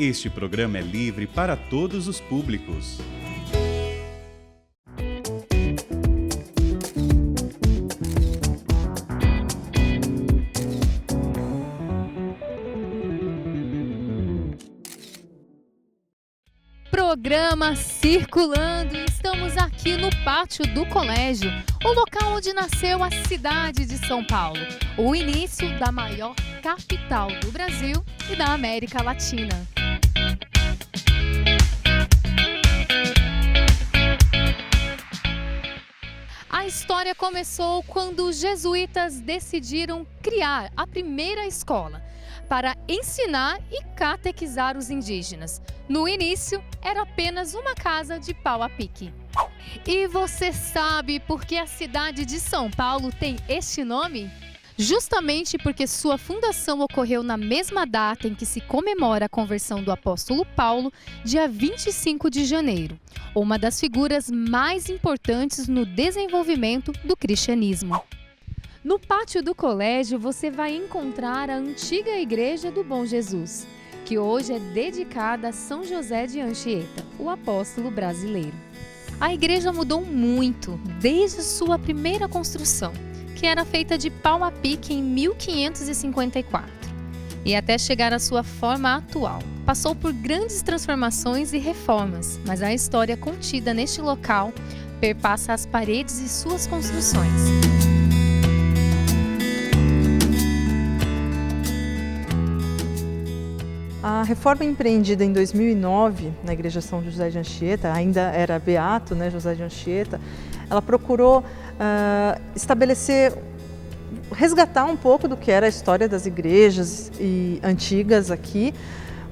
Este programa é livre para todos os públicos. Programa circulando, estamos aqui no pátio do colégio, o local onde nasceu a cidade de São Paulo, o início da maior capital do Brasil e da América Latina. A história começou quando os jesuítas decidiram criar a primeira escola para ensinar e catequizar os indígenas. No início, era apenas uma casa de pau a pique. E você sabe por que a cidade de São Paulo tem este nome? Justamente porque sua fundação ocorreu na mesma data em que se comemora a conversão do apóstolo Paulo, dia 25 de janeiro, uma das figuras mais importantes no desenvolvimento do cristianismo. No pátio do colégio você vai encontrar a antiga Igreja do Bom Jesus, que hoje é dedicada a São José de Anchieta, o apóstolo brasileiro. A igreja mudou muito desde sua primeira construção, que era feita de pau a pique em 1554, e até chegar à sua forma atual. Passou por grandes transformações e reformas, mas a história contida neste local perpassa as paredes e suas construções. A reforma empreendida em 2009 na Igreja São José de Anchieta, ainda era beato, né, José de Anchieta, ela procurou resgatar um pouco do que era a história das igrejas antigas aqui,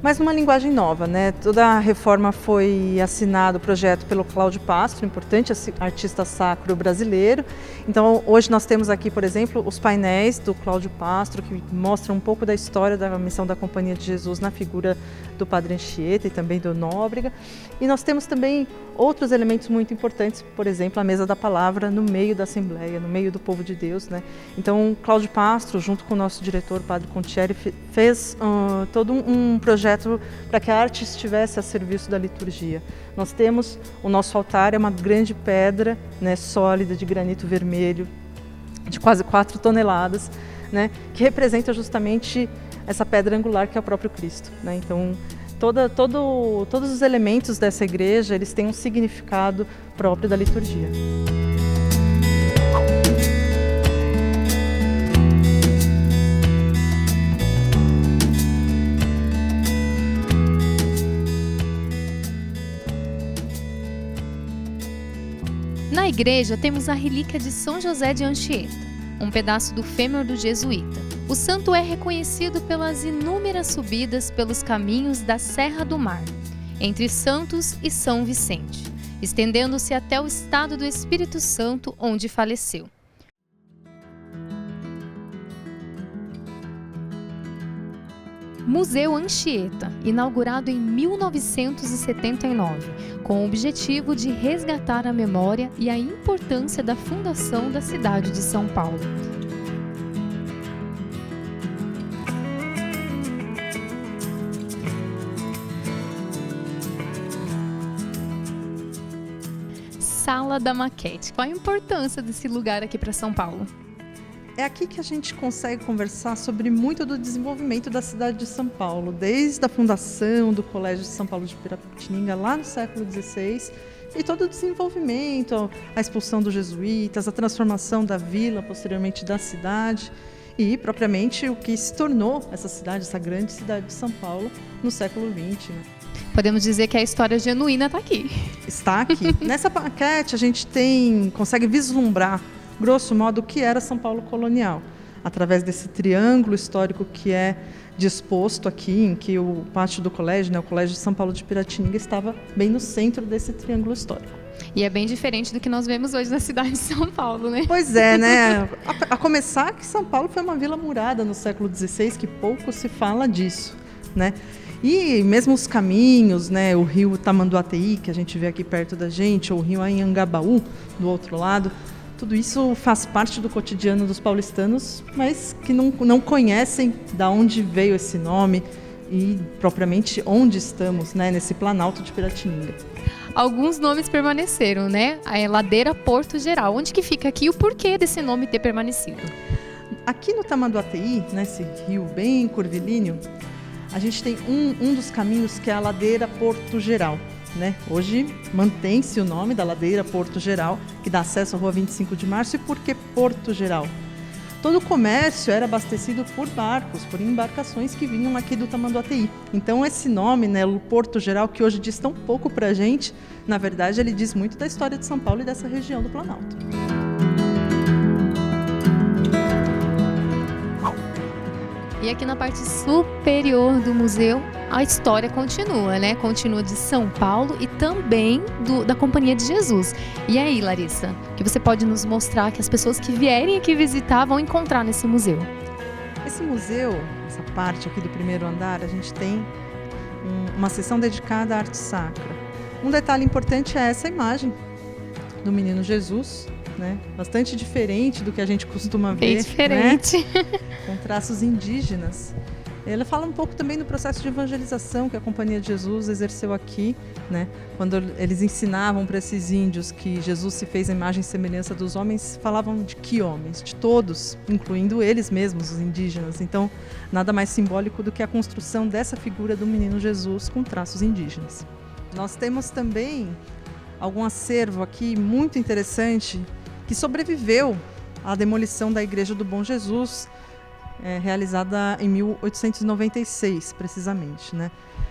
mas numa linguagem nova, né? Toda a reforma foi assinado o projeto pelo Cláudio Pastro, importante artista sacro brasileiro. Então hoje nós temos aqui, por exemplo, os painéis do Cláudio Pastro, que mostram um pouco da história da missão da Companhia de Jesus na figura do Padre Anchieta e também do Nóbrega. E nós temos também outros elementos muito importantes, por exemplo, a mesa da palavra no meio da Assembleia, no meio do povo de Deus, né? Então Cláudio Pastro, junto com o nosso diretor, Padre Contieri, fez todo um projeto para que a arte estivesse a serviço da liturgia. Nós temos o nosso altar, é uma grande pedra, né, sólida, de granito vermelho, de quase 4 toneladas, né, que representa justamente essa pedra angular que é o próprio Cristo, né? Então, todos os elementos dessa igreja, eles têm um significado próprio da liturgia. Na igreja temos a relíquia de São José de Anchieta, um pedaço do fêmur do jesuíta. O santo é reconhecido pelas inúmeras subidas pelos caminhos da Serra do Mar, entre Santos e São Vicente, estendendo-se até o estado do Espírito Santo, onde faleceu. Museu Anchieta, inaugurado em 1979, com o objetivo de resgatar a memória e a importância da fundação da cidade de São Paulo. Sala da Maquete. Qual a importância desse lugar aqui para São Paulo? É aqui que a gente consegue conversar sobre muito do desenvolvimento da cidade de São Paulo, desde a fundação do Colégio de São Paulo de Piratininga, lá no século XVI, e todo o desenvolvimento, a expulsão dos jesuítas, a transformação da vila, posteriormente da cidade, e propriamente o que se tornou essa cidade, essa grande cidade de São Paulo, no século XX. Né? Podemos dizer que a história genuína está aqui. Está aqui. Nessa maquete a gente consegue vislumbrar, grosso modo, o que era São Paulo colonial, através desse triângulo histórico que é disposto aqui, em que o pátio do colégio, né, o Colégio de São Paulo de Piratininga, estava bem no centro desse triângulo histórico. E é bem diferente do que nós vemos hoje na cidade de São Paulo, né? Pois é, né? A começar que São Paulo foi uma vila murada no século XVI, que pouco se fala disso, né? E mesmo os caminhos, né, o rio Tamanduateí, que a gente vê aqui perto da gente, ou o rio Anhangabaú, do outro lado, tudo isso faz parte do cotidiano dos paulistanos, mas que não conhecem de onde veio esse nome, e propriamente onde estamos, né, nesse Planalto de Piratininga. Alguns nomes permaneceram, né? A ladeira Porto Geral. Onde que fica aqui e o porquê desse nome ter permanecido? Aqui no Tamanduateí, nesse rio bem curvilíneo, a gente tem um dos caminhos que é a ladeira Porto Geral, né? Hoje mantém-se o nome da ladeira Porto Geral, que dá acesso à rua 25 de Março. E por que Porto Geral? Todo o comércio era abastecido por barcos, por embarcações que vinham aqui do Tamanduateí. Então esse nome, né, o Porto Geral, que hoje diz tão pouco pra gente, na verdade ele diz muito da história de São Paulo e dessa região do Planalto. E aqui na parte superior do museu, a história continua, né? Continua de São Paulo e também da Companhia de Jesus. E aí, Larissa, o que você pode nos mostrar que as pessoas que vierem aqui visitar vão encontrar nesse museu? Esse museu, essa parte aqui do primeiro andar, a gente tem uma seção dedicada à arte sacra. Um detalhe importante é essa imagem do menino Jesus, né? Bastante diferente do que a gente costuma ver. Bem diferente. Né? Com traços indígenas. Ela fala um pouco também do processo de evangelização que a Companhia de Jesus exerceu aqui, né? Quando eles ensinavam para esses índios que Jesus se fez à imagem e semelhança dos homens, falavam de que homens? De todos, incluindo eles mesmos, os indígenas. Então, nada mais simbólico do que a construção dessa figura do menino Jesus com traços indígenas. Nós temos também algum acervo aqui muito interessante que sobreviveu à demolição da Igreja do Bom Jesus, realizada em 1896, precisamente, né?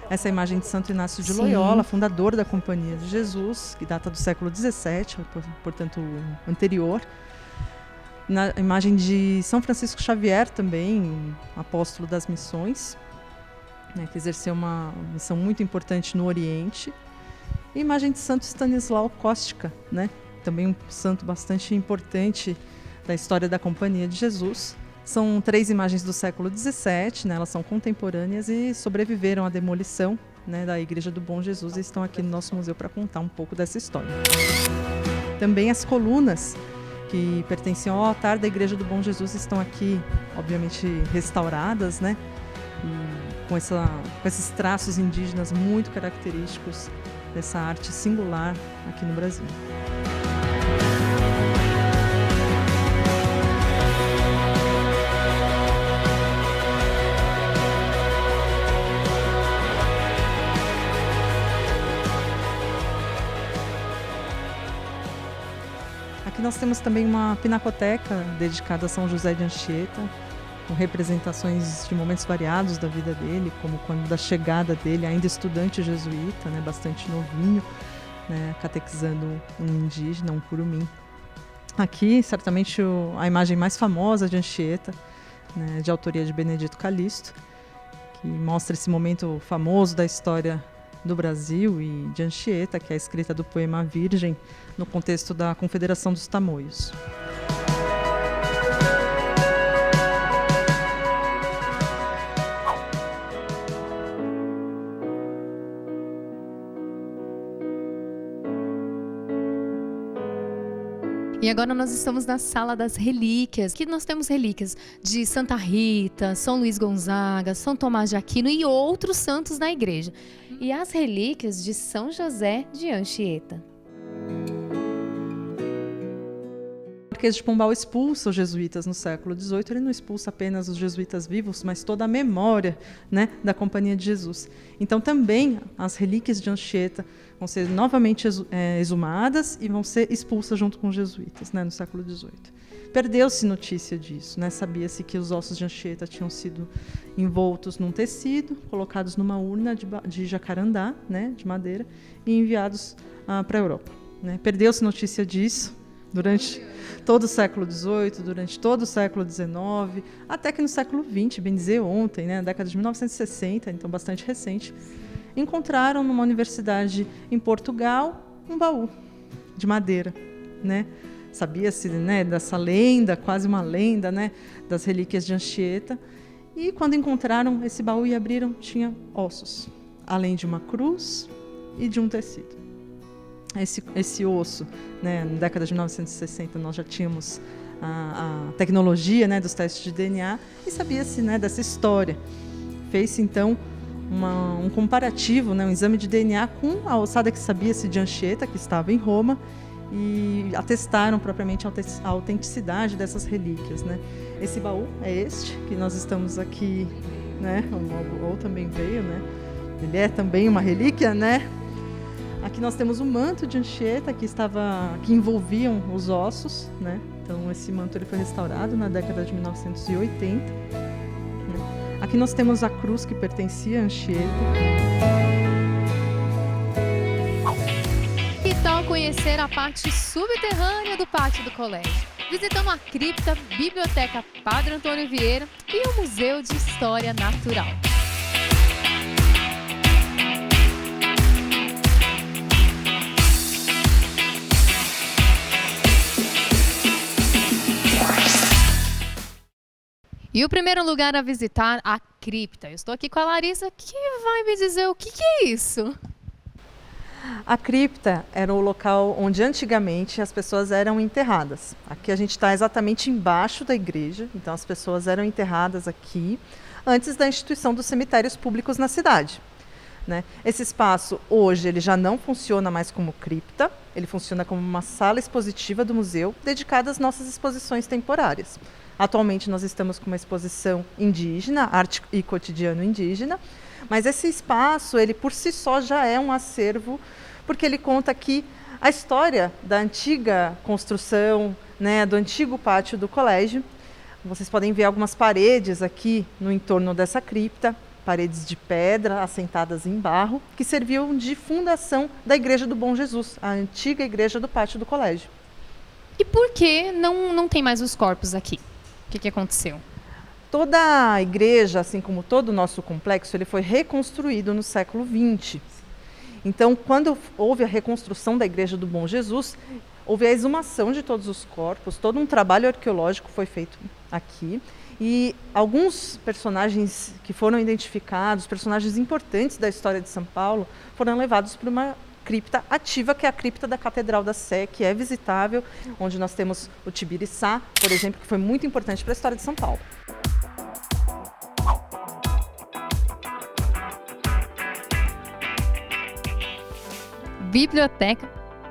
Essa é a imagem de Santo Inácio de Loyola, fundador da Companhia de Jesus, que data do século XVII, portanto anterior. Na imagem de São Francisco Xavier também, apóstolo das missões, né, que exerceu uma missão muito importante no Oriente. E imagem de Santo Stanislau Kostka, né? Também um santo bastante importante da história da Companhia de Jesus. São 3 imagens do século XVII, né? Elas são contemporâneas e sobreviveram à demolição, né, da Igreja do Bom Jesus e estão aqui no nosso museu para contar um pouco dessa história. Também as colunas que pertenciam ao altar da Igreja do Bom Jesus estão aqui, obviamente, restauradas, né? E com esses traços indígenas muito característicos dessa arte singular aqui no Brasil. Aqui nós temos também uma pinacoteca dedicada a São José de Anchieta, com representações de momentos variados da vida dele, como quando da chegada dele, ainda estudante jesuíta, né, bastante novinho, né, catequizando um indígena, um curumim. Aqui, certamente, a imagem mais famosa de Anchieta, né, de autoria de Benedito Calixto, que mostra esse momento famoso da história do Brasil e de Anchieta, que é a escrita do poema Virgem, no contexto da Confederação dos Tamoios. E agora nós estamos na Sala das Relíquias. Aqui nós temos relíquias de Santa Rita, São Luís Gonzaga, São Tomás de Aquino e outros santos da igreja. E as relíquias de São José de Anchieta. O Marquês de Pombal expulsa os jesuítas no século XVIII. Ele não expulsa apenas os jesuítas vivos, mas toda a memória, né, da Companhia de Jesus. Então também as relíquias de Anchieta vão ser novamente exumadas e vão ser expulsas junto com os jesuítas, né, no século XVIII. Perdeu-se notícia disso, né? Sabia-se que os ossos de Anchieta tinham sido envoltos num tecido, colocados numa urna de jacarandá, né, de madeira, e enviados para a Europa, né? Perdeu-se notícia disso durante todo o século XVIII, durante todo o século XIX, até que no século XX, bem dizer ontem, né, na década de 1960, então bastante recente, encontraram numa universidade em Portugal um baú de madeira, né? Sabia-se, né, dessa lenda, quase uma lenda, né, das relíquias de Anchieta. E quando encontraram esse baú e abriram, tinha ossos, além de uma cruz e de um tecido. Esse osso, né, na década de 1960, nós já tínhamos a tecnologia, né, dos testes de DNA e sabia-se, né, dessa história. Fez-se, então, um comparativo, né, um exame de DNA com a ossada que sabia-se de Anchieta, que estava em Roma, e atestaram propriamente a autenticidade dessas relíquias, né. Esse baú é este, que nós estamos aqui, né, o baú também veio, né, ele é também uma relíquia, né. Aqui nós temos o manto de Anchieta, que envolviam os ossos, né. Então esse manto ele foi restaurado na década de 1980. Né. Aqui nós temos a cruz que pertencia a Anchieta. Que tal conhecer a parte subterrânea do pátio do colégio? Visitamos a cripta, Biblioteca Padre Antônio Vieira e o Museu de História Natural. E o primeiro lugar a visitar, a cripta. Eu estou aqui com a Larissa, que vai me dizer o que é isso. A cripta era o local onde antigamente as pessoas eram enterradas. Aqui a gente está exatamente embaixo da igreja, então as pessoas eram enterradas aqui antes da instituição dos cemitérios públicos na cidade. Né? Esse espaço hoje ele já não funciona mais como cripta, ele funciona como uma sala expositiva do museu dedicada às nossas exposições temporárias. Atualmente nós estamos com uma exposição indígena, arte e cotidiano indígena, mas esse espaço, ele por si só já é um acervo, porque ele conta aqui a história da antiga construção, né, do antigo pátio do colégio. Vocês podem ver algumas paredes aqui no entorno dessa cripta, paredes de pedra assentadas em barro, que serviam de fundação da Igreja do Bom Jesus, a antiga igreja do pátio do colégio. E por que não tem mais os corpos aqui? O que aconteceu? Toda a igreja, assim como todo o nosso complexo, ele foi reconstruído no século XX. Então, quando houve a reconstrução da Igreja do Bom Jesus, houve a exumação de todos os corpos, todo um trabalho arqueológico foi feito aqui. E alguns personagens que foram identificados, personagens importantes da história de São Paulo, foram levados para uma cripta ativa, que é a cripta da Catedral da Sé, que é visitável, onde nós temos o Tibiriçá, por exemplo, que foi muito importante para a história de São Paulo. Biblioteca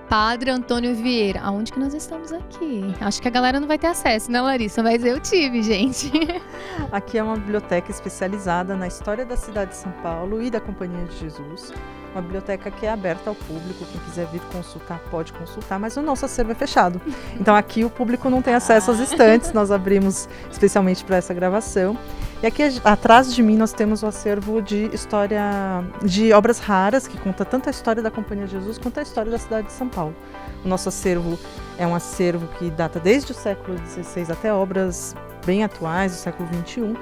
Padre Antônio Vieira. Aonde que nós estamos aqui? Acho que a galera não vai ter acesso, né, Larissa? Mas eu tive, gente. Aqui é uma biblioteca especializada na história da cidade de São Paulo e da Companhia de Jesus. Uma biblioteca que é aberta ao público, quem quiser vir consultar pode consultar, mas o nosso acervo é fechado. Então aqui o público não tem acesso às estantes, nós abrimos especialmente para essa gravação. E aqui atrás de mim nós temos o acervo de história, de obras raras, que conta tanto a história da Companhia de Jesus quanto a história da cidade de São Paulo. O nosso acervo é um acervo que data desde o século XVI até obras bem atuais, do século XXI,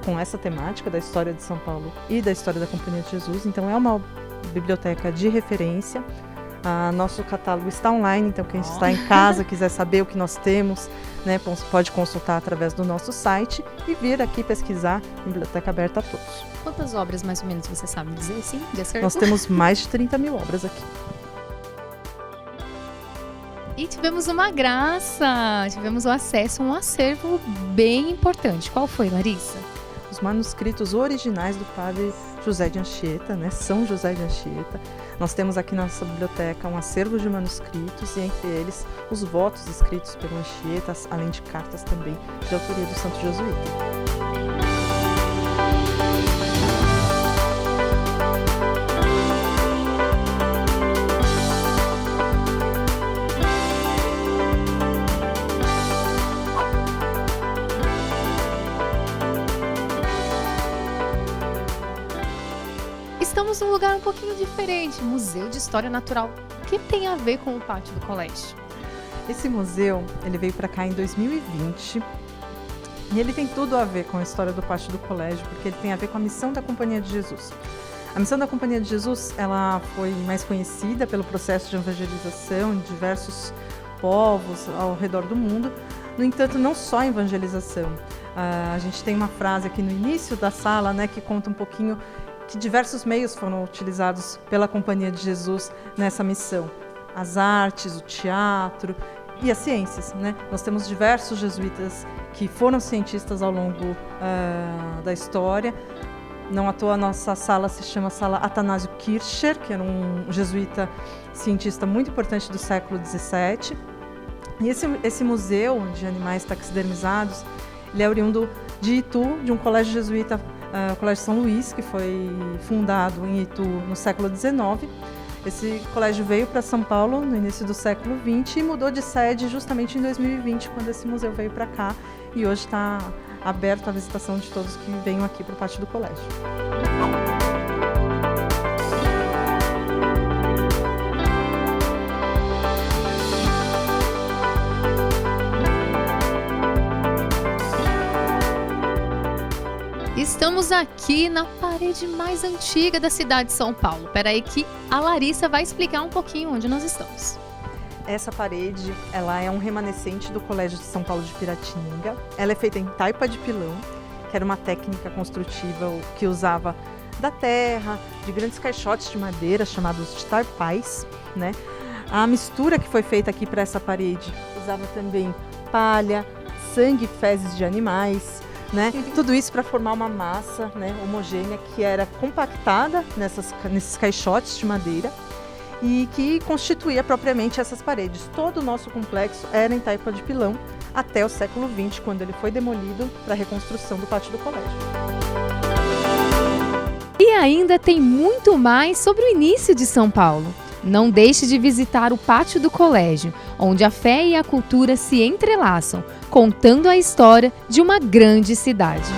com essa temática da história de São Paulo e da história da Companhia de Jesus. Então é uma biblioteca de referência. Nosso catálogo está online, então quem está em casa quiser saber o que nós temos, né, pode consultar através do nosso site e vir aqui pesquisar. Biblioteca aberta a todos. Quantas obras mais ou menos você sabe dizer assim? De acervo? Nós temos mais de 30 mil obras aqui. E tivemos uma graça, tivemos o acesso a um acervo bem importante. Qual foi, Larissa? Os manuscritos originais do padre José de Anchieta, né, São José de Anchieta. Nós temos aqui na nossa biblioteca um acervo de manuscritos e entre eles os votos escritos pelo Anchieta, além de cartas também de autoria do santo jesuíta. Estamos num lugar um pouquinho diferente, Museu de História Natural. O que tem a ver com o pátio do colégio? Esse museu, ele veio para cá em 2020 e ele tem tudo a ver com a história do pátio do colégio, porque ele tem a ver com a missão da Companhia de Jesus. A missão da Companhia de Jesus, ela foi mais conhecida pelo processo de evangelização em diversos povos ao redor do mundo. No entanto, não só a evangelização. A gente tem uma frase aqui no início da sala, né, que conta um pouquinho que diversos meios foram utilizados pela Companhia de Jesus nessa missão. As artes, o teatro e as ciências, né? Nós temos diversos jesuítas que foram cientistas ao longo da história, Não à toa a nossa sala se chama Sala Athanásio Kircher, que era um jesuíta cientista muito importante do século XVII. E esse museu de animais taxidermizados, ele é oriundo de Itu, de um colégio jesuíta, o Colégio São Luís, que foi fundado em Itu no século XIX. Esse colégio veio para São Paulo no início do século XX e mudou de sede justamente em 2020, quando esse museu veio para cá, e hoje está aberto à visitação de todos que venham aqui para o pátio do colégio. Estamos aqui na parede mais antiga da cidade de São Paulo. Espera aí que a Larissa vai explicar um pouquinho onde nós estamos. Essa parede, ela é um remanescente do Colégio de São Paulo de Piratininga. Ela é feita em taipa de pilão, que era uma técnica construtiva que usava da terra, de grandes caixotes de madeira chamados de tarpais, né? A mistura que foi feita aqui para essa parede usava também palha, sangue e fezes de animais, né? Tudo isso para formar uma massa, né, homogênea que era compactada nesses caixotes de madeira e que constituía propriamente essas paredes. Todo o nosso complexo era em taipa de pilão até o século XX, quando ele foi demolido para a reconstrução do pátio do colégio. E ainda tem muito mais sobre o início de São Paulo. Não deixe de visitar o pátio do colégio, onde a fé e a cultura se entrelaçam, contando a história de uma grande cidade.